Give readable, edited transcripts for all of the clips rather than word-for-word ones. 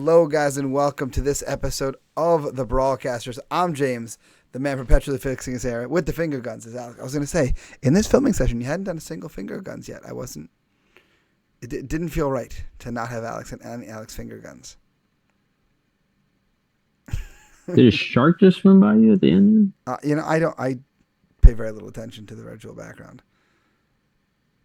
Hello, guys, and welcome to this episode of the Brawlcasters. I'm James, the man perpetually fixing his hair with the finger guns. As Alex, I was going to say, in this filming session, you hadn't done a single finger guns yet. It didn't feel right to not have Alex and Alex finger guns. Did a shark just swim by you at the end? I pay very little attention to the virtual background.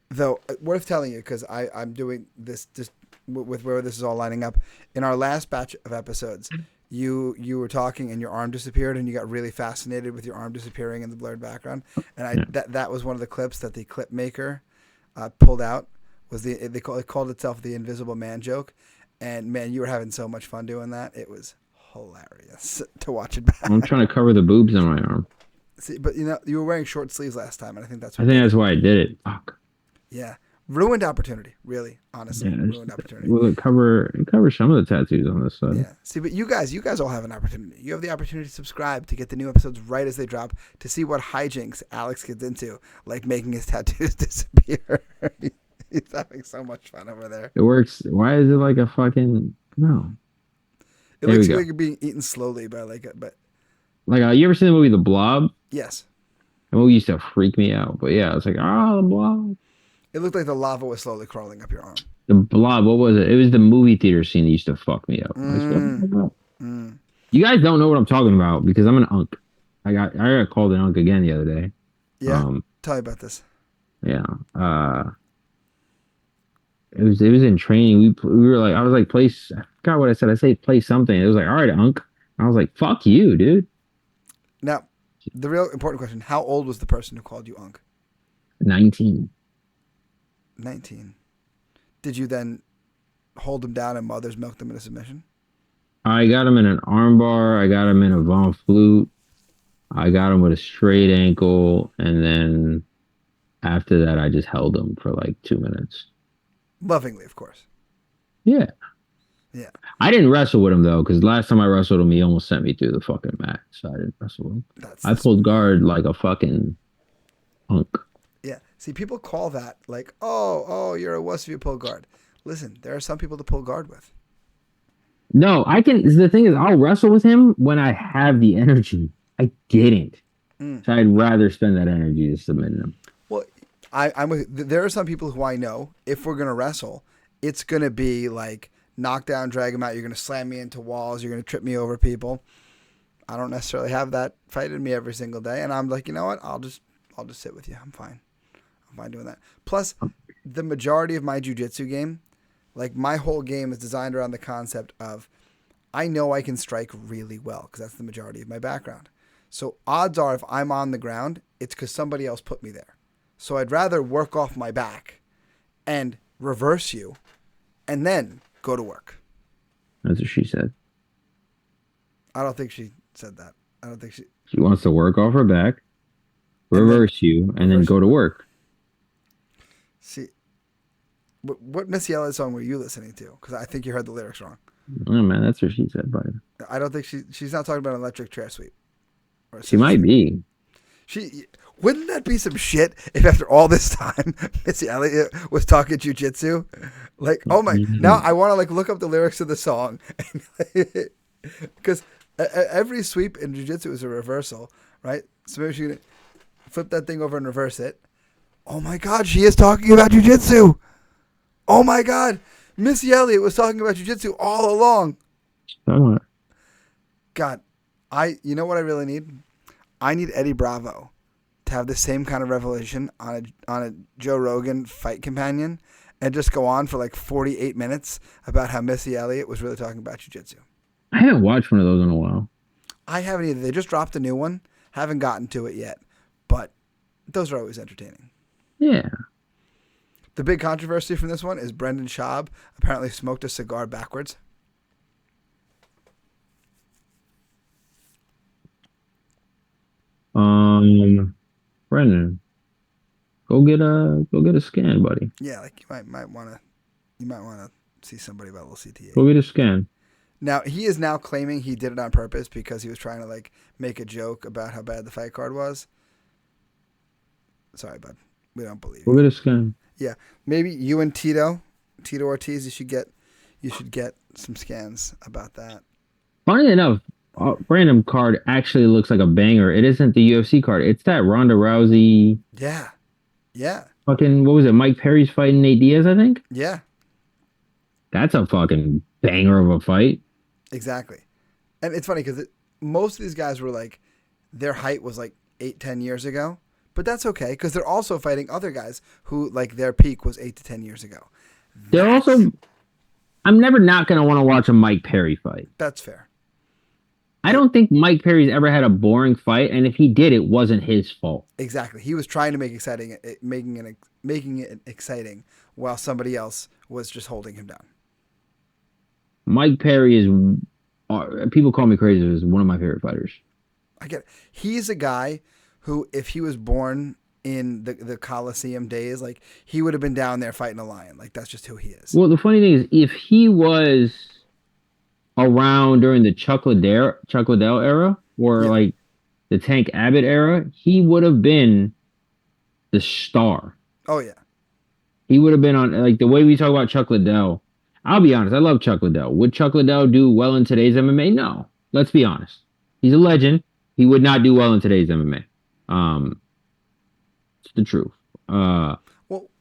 Though, worth telling you, because I'm doing this just with where this is all lining up. In our last batch of episodes, you were talking and your arm disappeared, and you got really fascinated with your arm disappearing in the blurred background. And that was one of the clips that the clip maker pulled out. They called itself the Invisible Man joke. And man, you were having so much fun doing that. It was hilarious to watch it back. I'm trying to cover the boobs on my arm. See, but you were wearing short sleeves last time, and I think that's why I did it. Fuck. Yeah. Ruined opportunity, really, honestly. Yeah, ruined opportunity. Will it cover some of the tattoos on this side? Yeah. See, but you guys all have an opportunity. You have the opportunity to subscribe to get the new episodes right as they drop, to see what hijinks Alex gets into, like making his tattoos disappear. He's having so much fun over there. It works. Why is it like a fucking no? It looks like you're being eaten slowly by you ever seen the movie The Blob? Yes. The movie used to freak me out, but yeah, it's like The Blob. It looked like the lava was slowly crawling up your arm. The Blob, what was it? It was the movie theater scene that used to fuck me up. You guys don't know what I'm talking about because I'm an unk. I got called an unk again the other day. Yeah. Tell me about this. Yeah. It was in training. We were like, I was like, I forgot what I said. I said play something. It was like, all right, unk. I was like, fuck you, dude. Now, the real important question: how old was the person who called you unk? 19. 19. Did you then hold him down and mother's milk them into submission? I got him in an armbar. I got him in a Von Flute. I got him with a straight ankle. And then after that, I just held him for like 2 minutes. Lovingly, of course. Yeah. Yeah. I didn't wrestle with him, though, because last time I wrestled him, he almost sent me through the fucking mat. So I didn't wrestle with him. I pulled guard like a fucking punk. Yeah. See, people call that like, oh, you're a wuss if you pull guard. Listen, there are some people to pull guard with. No, I can. The thing is, I'll wrestle with him when I have the energy. I didn't. So I'd rather spend that energy to submit him. Well, there are some people who I know, if we're going to wrestle, it's going to be like knock down, drag him out. You're going to slam me into walls. You're going to trip me over people. I don't necessarily have that fight in me every single day. And I'm like, you know what? I'll just sit with you. I'm fine. I'm fine doing that. Plus, the majority of my jiu-jitsu game, like my whole game is designed around the concept of I know I can strike really well because that's the majority of my background. So odds are if I'm on the ground, it's because somebody else put me there. So I'd rather work off my back and reverse you and then go to work. That's what she said. I don't think she said that. I don't think she wants to work off her back, reverse you, and then go to work. See, what Missy Elliott song were you listening to? Because I think you heard the lyrics wrong. Oh man, that's what she said, buddy. I don't think she's not talking about an electric chair sweep. She might be. Wouldn't that be some shit if after all this time Missy Elliott was talking jujitsu? Like, oh my! Now I want to like look up the lyrics of the song because every sweep in jujitsu is a reversal, right? So maybe she's gonna flip that thing over and reverse it. Oh my God, she is talking about jujitsu. Oh my God, Missy Elliott was talking about jujitsu all along. God, you know what I really need? I need Eddie Bravo to have the same kind of revelation on a Joe Rogan fight companion and just go on for like 48 minutes about how Missy Elliott was really talking about jiu-jitsu. I haven't watched one of those in a while. I haven't either. They just dropped a new one. Haven't gotten to it yet, but those are always entertaining. Yeah. The big controversy from this one is Brendan Schaub apparently smoked a cigar backwards. Brendan, go get a scan, buddy. Yeah, like you might want to see somebody about a little CTA. Go get a scan. Now he is now claiming he did it on purpose because he was trying to like make a joke about how bad the fight card was. Sorry, bud. We don't believe you. Go get a scan. Yeah, maybe you and Tito Ortiz, you should get You should get some scans about that. Funny enough, random card actually looks like a banger. It isn't the UFC card. It's that Ronda Rousey Yeah. Yeah. fucking, what was it? Mike Perry's fighting Nate Diaz, I think. Yeah. That's a fucking banger of a fight. Exactly. And it's funny because most of these guys were like, their height was like 8-10 years ago. But that's okay because they're also fighting other guys who like their peak was 8 to 10 years ago. They're also, I'm never not going to want to watch a Mike Perry fight. That's fair. I don't think Mike Perry's ever had a boring fight. And if he did, it wasn't his fault. Exactly. He was trying to making it exciting while somebody else was just holding him down. Mike Perry is, people call me crazy, is one of my favorite fighters. I get it. He's a guy who, if he was born in the Coliseum days, like he would have been down there fighting a lion. Like that's just who he is. Well, the funny thing is, if he was around during the Chuck Liddell era or like the Tank Abbott era, he would have been the star. Oh yeah. He would have been on, like, the way we talk about Chuck Liddell. I'll be honest, I love Chuck Liddell. Would Chuck Liddell do well in today's MMA? No. Let's be honest. He's a legend. He would not do well in today's MMA. It's the truth. Well,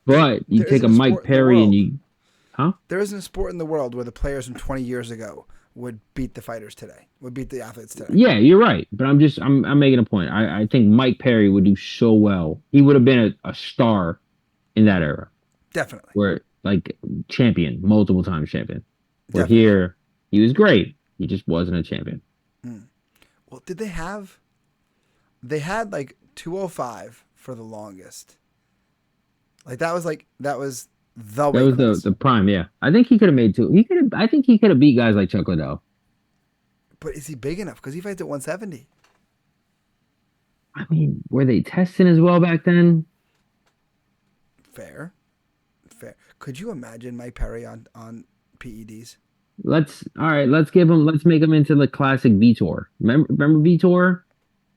but you take a Mike Perry and you, there isn't a sport in the world where the players from 20 years ago would beat the fighters today, would beat the athletes today. Yeah, you're right. But I'm making a point. I think Mike Perry would do so well. He would have been a star in that era. Definitely. Where, like, champion, multiple times champion. Where Definitely. here, he was great. He just wasn't a champion. Well, did they have? They had like 205 for the longest. Like that was the That weight was class. the prime, yeah. I think he could have made two. I think he could have beat guys like Chuck Liddell. But is he big enough? Because he fights at 170. I mean, were they testing as well back then? Fair. Could you imagine Mike Perry on PEDs? Let's make him into the classic Vitor. Remember Vitor?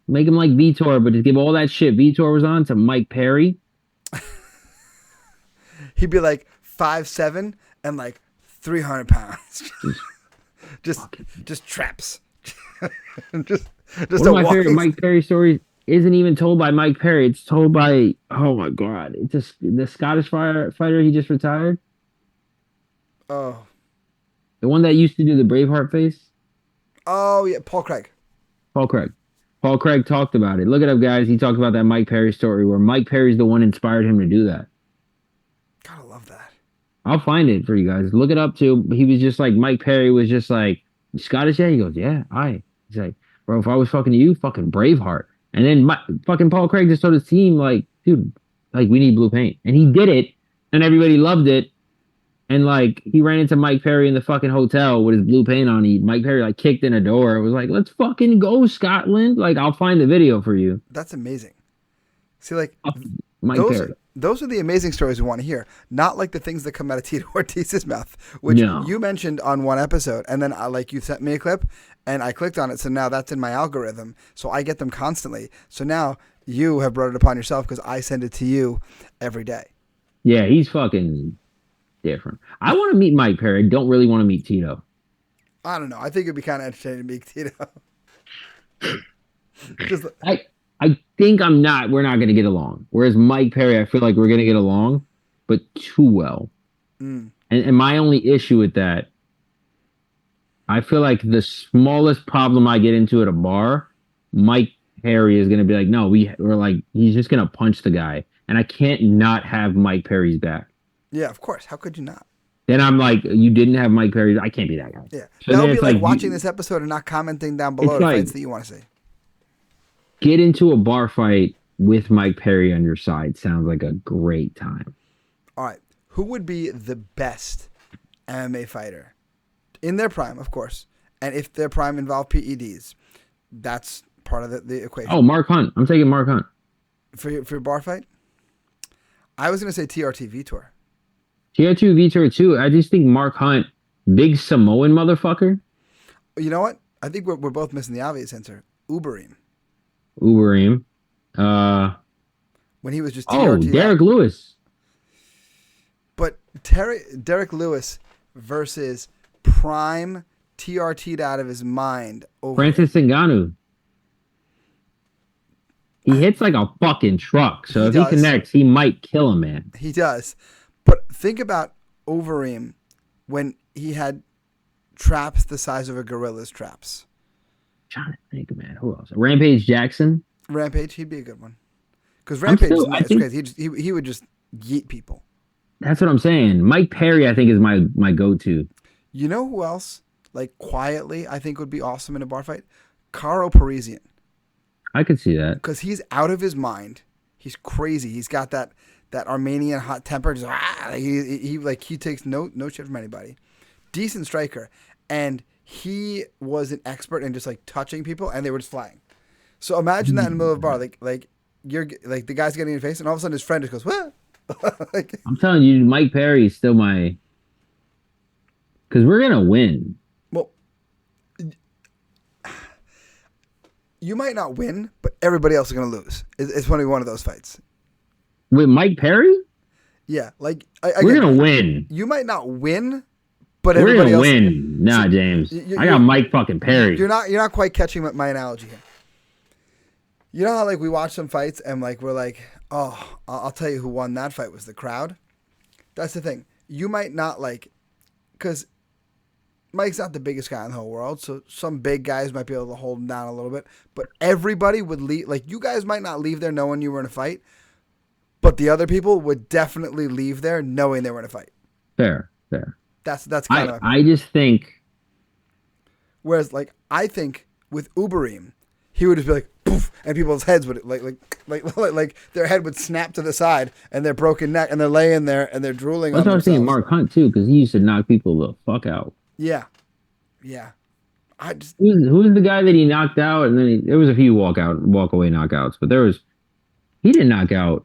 Make him like Vitor, but just give all that shit Vitor was on to Mike Perry. He'd be like 5'7" and like 300 pounds. just traps. just One of my favorite Mike Perry stories isn't even told by Mike Perry. It's told by, oh my God, it's just the Scottish fighter he just retired. Oh. The one that used to do the Braveheart face. Oh yeah, Paul Craig. Paul Craig talked about it. Look it up, guys. He talked about that Mike Perry story where Mike Perry's the one inspired him to do that. Gotta love that. I'll find it for you guys. Look it up too. He was just like, Mike Perry was just like, Scottish? Yeah. He goes, yeah, He's like, bro, if I was fucking you, fucking Braveheart. And then fucking Paul Craig just told his team, like, dude, like, we need blue paint. And he did it, and everybody loved it. And, like, he ran into Mike Perry in the fucking hotel with his blue paint on. Mike Perry, like, kicked in a door. It was like, let's fucking go, Scotland. Like, I'll find the video for you. That's amazing. See, like, Mike Perry. Those are the amazing stories we want to hear. Not like the things that come out of Tito Ortiz's mouth, which you mentioned on one episode. And then, you sent me a clip, and I clicked on it. So now that's in my algorithm. So I get them constantly. So now you have brought it upon yourself because I send it to you every day. Yeah, he's fucking different. I want to meet Mike Perry. I don't really want to meet Tito. I don't know. I think it'd be kind of entertaining to meet Tito. I think we're not going to get along. Whereas Mike Perry, I feel like we're going to get along, but too well. And my only issue with that, I feel like the smallest problem I get into at a bar, Mike Perry is going to be like, no, we're like, he's just going to punch the guy. And I can't not have Mike Perry's back. Yeah, of course. How could you not? Then I'm like, you didn't have Mike Perry. I can't be that guy. Yeah. So that would be like watching this episode and not commenting down below the fights that you want to see. Get into a bar fight with Mike Perry on your side. Sounds like a great time. All right. Who would be the best MMA fighter? In their prime, of course. And if their prime involved PEDs, that's part of the equation. Oh, Mark Hunt. I'm taking Mark Hunt. For your bar fight? I was going to say TRT Vitor. TRT Vitor, too. I just think Mark Hunt, big Samoan motherfucker. You know what? I think we're both missing the obvious answer. Uberim. When he was just TRT. Oh, Derek Lewis. But Derek Lewis versus prime TRT'd out of his mind over Francis Ngannou. He hits like a fucking truck. So He if does. he connects, he might kill a man. He does. But think about Overeem when he had traps the size of a gorilla's traps. Trying to think, man. Who else? Rampage Jackson. Rampage, he'd be a good one. Because Rampage is I think crazy. He would just yeet people. that's what I'm saying. Mike Perry, I think, is my go-to. You know who else, like quietly, I think would be awesome in a bar fight? Caro Parisian. I could see that. Because he's out of his mind. He's crazy. He's got that Armenian hot temper. Just, he takes no shit from anybody. Decent striker. And he was an expert in just like touching people, and they were just flying. So imagine that in the middle of a bar, like you're like the guy's getting in your face, and all of a sudden his friend just goes, "What?" Like, I'm telling you, Mike Perry is still my. Because we're gonna win. well, you might not win, but everybody else is gonna lose. It's going to be one of those fights. With Mike Perry, Yeah, like we're gonna win. You might not win, but We're everybody gonna else. win. Nah, So, James. you- I got Mike fucking Perry. You're not quite catching my analogy here. You know how like we watch some fights and like we're like, oh, I'll tell you who won that fight was the crowd. That's the thing. You might not like, because Mike's not the biggest guy in the whole world, so some big guys might be able to hold him down a little bit. But everybody would leave. Like you guys might not leave there knowing you were in a fight, but the other people would definitely leave there knowing they were in a fight. Fair. That's kind of. I just think. Whereas like I think with Uberim, he would just be like poof, and people's heads would like their head would snap to the side, and their broken neck, and they're laying there and they're drooling. That's on what I'm saying. themselves. Mark Hunt too, because he used to knock people the fuck out. Yeah. I just Who's the guy that he knocked out? And then there was a few walk away knockouts, but he didn't knock out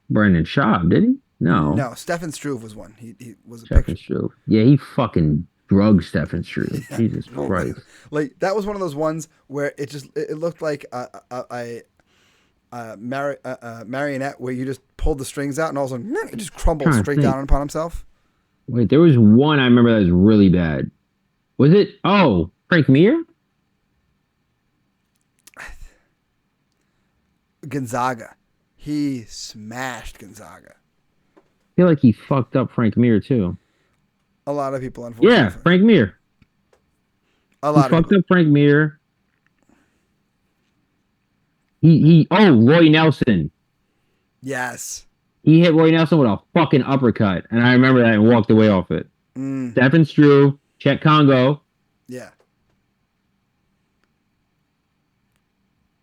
Brandon Schaub, did he? No, Stefan Struve was one. He was a Stefan picture. Struve. Yeah, he fucking drugged Stefan Struve. Jesus Christ. Like that was one of those ones where it looked like a marionette where you just pulled the strings out and all of a sudden it just crumbled Trying to straight think. down upon himself. Wait, there was one I remember that was really bad. Was it? Oh, Frank Mir? Gonzaga. He smashed Gonzaga. I feel like he fucked up Frank Mir too. A lot of people, unfortunately. Yeah, Frank Mir. A He lot of fucked people. up Frank Mir. Roy Nelson. Yes. He hit Roy Nelson with a fucking uppercut, and I remember that and walked away off it. Stefan Struve, Chet Congo. Yeah.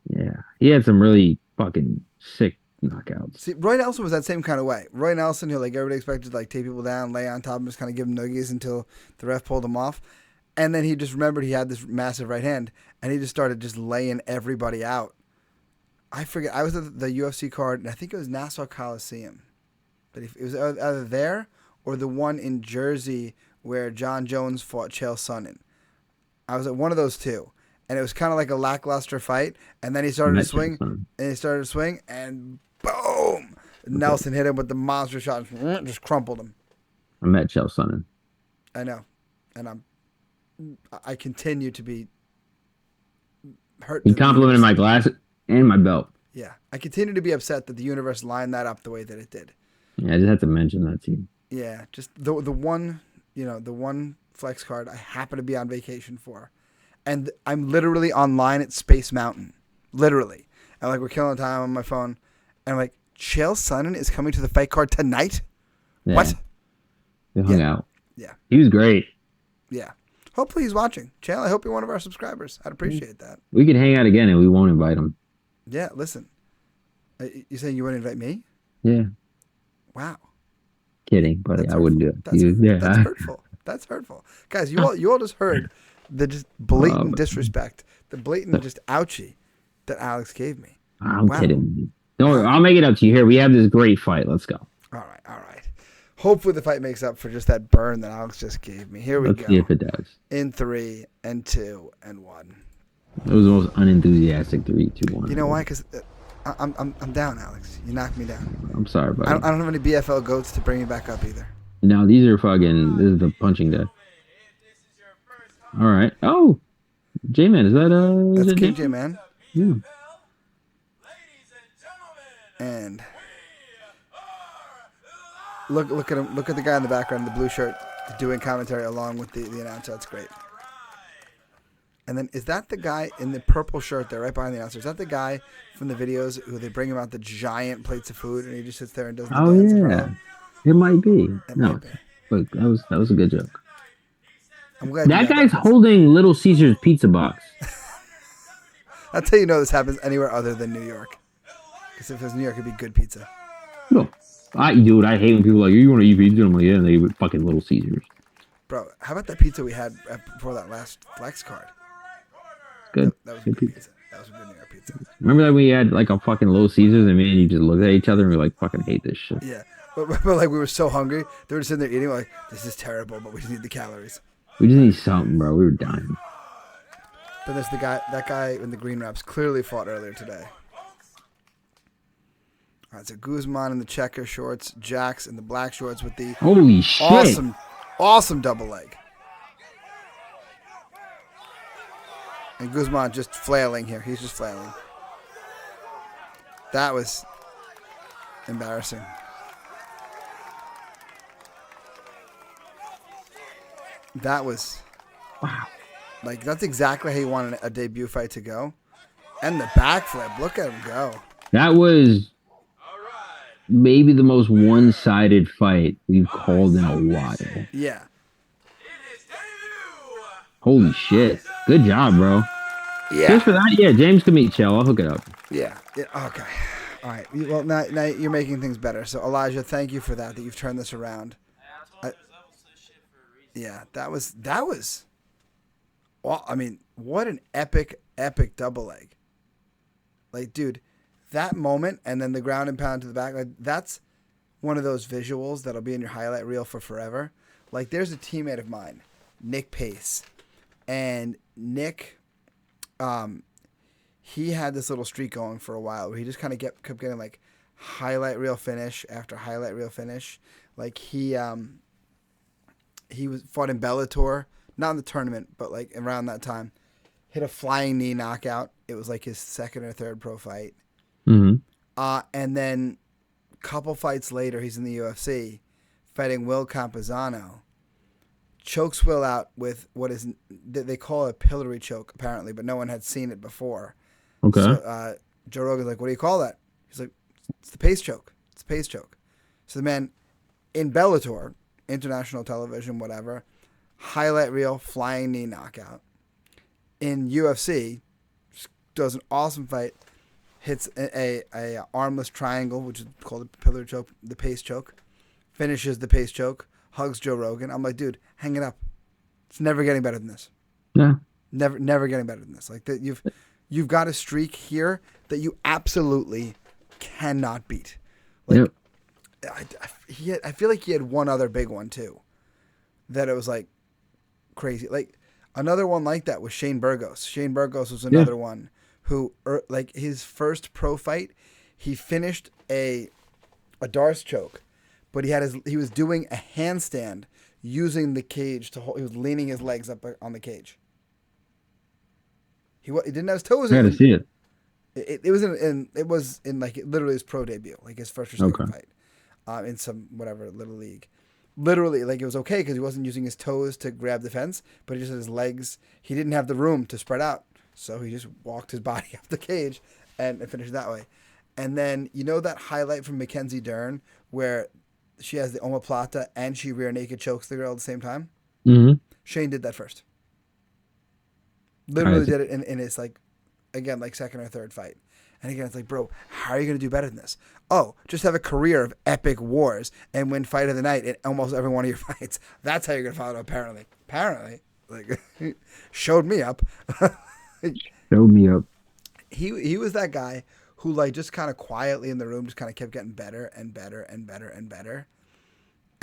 Yeah, he had some really fucking sick knockouts. See, Roy Nelson was that same kind of way. Roy Nelson, who like everybody expected to like take people down, lay on top, and just kind of give him noogies until the ref pulled him off. And then he just remembered he had this massive right hand, and he just started just laying everybody out. I forget. I was at the UFC card, and I think it was Nassau Coliseum. But it was either there or the one in Jersey where John Jones fought Chael Sonnen. I was at one of those two. And it was kind of like a lackluster fight. And then he started to swing. And boom! Nelson hit him with the monster shot. Just crumpled him. I met Chael Sonnen. I know. And I continue to be hurt. He complimented my glasses and my belt. Yeah. I continue to be upset that the universe lined that up the way that it did. Yeah, I just had to mention that to you. Yeah. Just the one, the one flex card I happen to be on vacation for. And I'm literally online at Space Mountain. Literally. And like we're killing time on my phone. And I'm like, Chael Sonnen is coming to the fight card tonight? Yeah. What? We hung out. Yeah. He was great. Yeah. Hopefully he's watching. Chael, I hope you're one of our subscribers. I'd appreciate that. We could hang out again and we won't invite him. Yeah, listen. You saying you wouldn't invite me? Yeah. Wow. Kidding, buddy. That's I wouldn't do hurtful. it. That's hurtful. That's hurtful. Guys, you all just heard the just blatant disrespect, the blatant just ouchie that Alex gave me. I'm kidding. Don't worry, I'll make it up to you. Here, we have this great fight. Let's go. All right. Hopefully the fight makes up for just that burn that Alex just gave me. Here we Let's go. see if it does. In 3 and 2 and 1. It was the most unenthusiastic 3, 2, 1. You know why? Because I'm down, Alex. You knocked me down. I'm sorry, buddy. I don't have any BFL goats to bring me back up either. No, these are fucking. This is the punching deck. If this is your All right. Oh, J-Man, is that is That's it King J J-Man? Man. Yeah. And look at him. Look at the guy in the background, in the blue shirt, doing commentary along with the announcer. That's great. And then is that the guy in the purple shirt there, right behind the announcer? Is that the guy from the videos who they bring him out the giant plates of food and he just sits there and does the Oh dance in front of yeah. them? It might be. It No. might be. Look, that was a good joke. I'm glad you That got that. guy's holding Little Caesar's pizza box. That's how you know this happens anywhere other than New York. Because if it was New York, it'd be good pizza. No. Dude, I hate when people are like, you want to eat pizza? I'm like, yeah, and they eat fucking Little Caesars. Bro, how about that pizza we had before that last flex card? Good. That was Good good pizza. pizza. That was a good New York pizza. Remember that we had like a fucking Little Caesars and me and you just looked at each other and we like fucking hate this shit. Yeah. But like we were so hungry, they were just sitting there eating like, this is terrible, but we just need the calories. We just need something, bro. We were dying. Then there's that guy in the green wraps clearly fought earlier today. All right, so Guzman in the checker shorts, Jax in the black shorts with the Holy shit. awesome double leg. And Guzman just flailing here. He's just flailing. That was embarrassing. That was... Wow. Like, that's exactly how you want a debut fight to go. And the backflip. Look at him go. That was maybe the most one-sided fight we've called in a while. Yeah. Holy shit. Good job, bro. Yeah. Just for that, yeah, James can meet Chell. I'll hook it up. Yeah. Okay. All right. Well, now you're making things better. So, Elijah, thank you for that you've turned this around. Yeah, that was... Well, I mean, what an epic double leg. Like, dude, that moment and then the ground and pound to the back, like, that's one of those visuals that'll be in your highlight reel for forever. Like, there's a teammate of mine, Nick Pace. And Nick, he had this little streak going for a while where he just kind of kept getting, like, highlight reel finish after highlight reel finish. Like, he fought in Bellator. Not in the tournament, but like around that time, hit a flying knee knockout. It was like his second or third pro fight. Mm-hmm. And then a couple fights later, he's in the UFC fighting Will Campazano. Chokes Will out with what is they call a pillory choke apparently, but no one had seen it before. Okay. So Joe Rogan's like, "What do you call that?" He's like, "It's the pace choke. It's the pace choke." So the man in Bellator, international television, whatever. Highlight reel, flying knee knockout. In UFC, does an awesome fight, hits a armless triangle, which is called the pillar choke, the pace choke, finishes the pace choke, hugs Joe Rogan. I'm like, dude, hang it up. It's never getting better than this. Yeah. Never getting better than this. Like that, you've got a streak here that you absolutely cannot beat. Like, yep. I feel like he had one other big one too. That it was like. Crazy. Like another one like that was Shane Burgos. Shane Burgos was another one who like his first pro fight, he finished a Darce choke, but he was doing a handstand using the cage to hold. He was leaning his legs up on the cage. He didn't have his toes. I gotta see it. It was in like literally his pro debut, like his first or second fight, in some whatever little league. Literally, like it was okay because he wasn't using his toes to grab the fence, but he just had his legs. He didn't have the room to spread out, so he just walked his body up the cage and finished that way. And then you know that highlight from Mackenzie Dern where she has the omoplata and she rear naked chokes the girl at the same time. Mm-hmm. Shane did that first. Literally did it in his like, again like second or third fight. And again, it's like, bro, how are you going to do better than this? Oh, just have a career of epic wars and win fight of the night in almost every one of your fights. That's how you're going to follow it, apparently. Apparently. Like, showed me up. Showed me up. He was that guy who, like, just kind of quietly in the room just kind of kept getting better and better and better and better.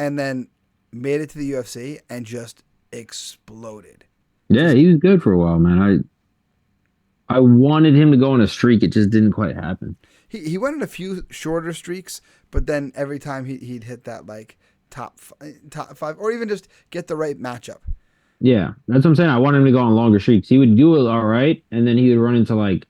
And then made it to the UFC and just exploded. Yeah, he was good for a while, man. I wanted him to go on a streak. It just didn't quite happen. He went in a few shorter streaks, but then every time he'd hit that like top five, or even just get the right matchup. Yeah, that's what I'm saying. I want him to go on longer streaks. He would do it all right, and then he would run into like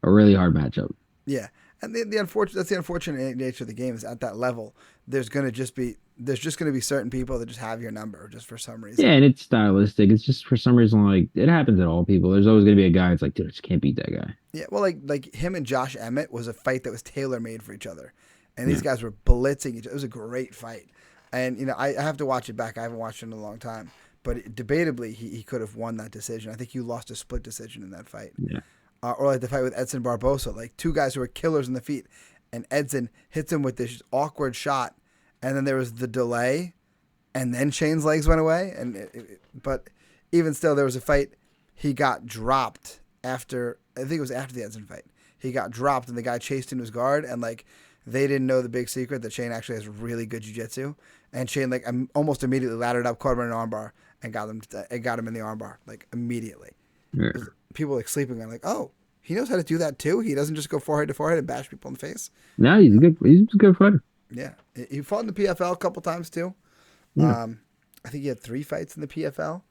a really hard matchup. Yeah, and the unfortunate that's the unfortunate nature of the game is at that level. There's just gonna be certain people that just have your number just for some Yeah, reason. and it's stylistic. It's just for some reason like it happens to all people. There's always gonna be a guy. It's like, dude, I just can't beat that guy. Yeah, well, like him and Josh Emmett was a fight that was tailor made for each other, and these Yeah, guys were blitzing each other. It was a great fight, and I have to watch it back. I haven't watched it in a long time, but debatably he could have won that decision. I think you lost a split decision in that fight. yeah. Or like the fight with Edson Barbosa, like two guys who were killers in the feet, and Edson hits him with this awkward shot, and then there was the delay, and then Shane's legs went away, but even still, there was a fight. He got dropped after I think it was after the Edson fight. He got dropped, and the guy chased into his guard, and like they didn't know the big secret that Shane actually has really good jiu-jitsu, and Shane like almost immediately laddered up, caught him in an armbar, and got him in the armbar like immediately. Yeah. People like sleeping on like, oh, he knows how to do that too. He doesn't just go forehead to forehead and bash people in the face. No, he's a good. He's a good fighter. Yeah, he fought in the PFL a couple times too. Yeah. I think he had 3 fights in the PFL.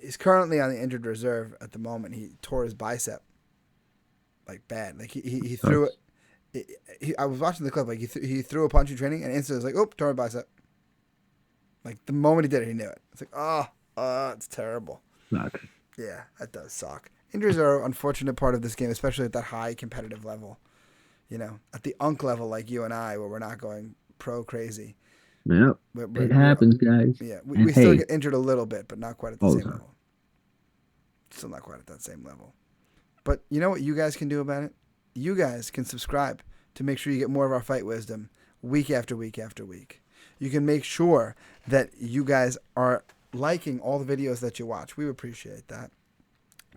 He's currently on the injured reserve at the moment. He tore his bicep like bad. Like he threw it. I was watching the clip. Like he threw a punch in training and instantly was like, oh, tore my bicep. Like the moment he did it, he knew it. It's like, it's terrible. Fuck. Yeah, that does suck. Injuries are an unfortunate part of this game, especially at that high competitive level. At the unk level like you and I, where we're not going pro crazy. Yep. It happens, guys. Yeah, And we still hey, get injured a little bit, but not quite at the all the same time. level. Still not quite at that same level. But you know what you guys can do about it? You guys can subscribe to make sure you get more of our fight wisdom week after week after week. You can make sure that you guys are liking all the videos that you watch. We appreciate that.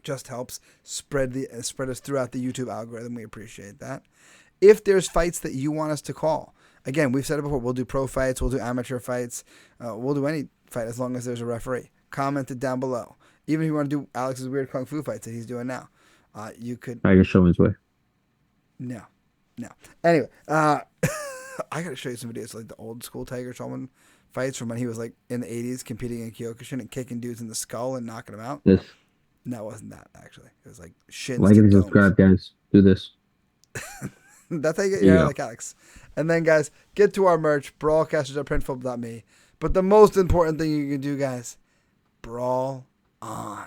Just helps spread us throughout the YouTube algorithm. We appreciate that. If there's fights that you want us to call, again, we've said it before, we'll do pro fights, we'll do amateur fights, we'll do any fight as long as there's a referee. Comment it down below. Even if you want to do Alex's weird kung fu fights that he's doing now, you could. Tiger Showman's way. No. Anyway, I got to show you some videos like the old school Tiger Showman fights from when he was like in the 80s competing in Kyokushin and kicking dudes in the skull and knocking them out. This. No, it wasn't that actually. It was like shins. Like to and domes. subscribe, guys. Do this. That's how you get There you your hair go. like Alex. And then, guys, get to our merch, brawlcasters.printful.me. But the most important thing you can do, guys, brawl on.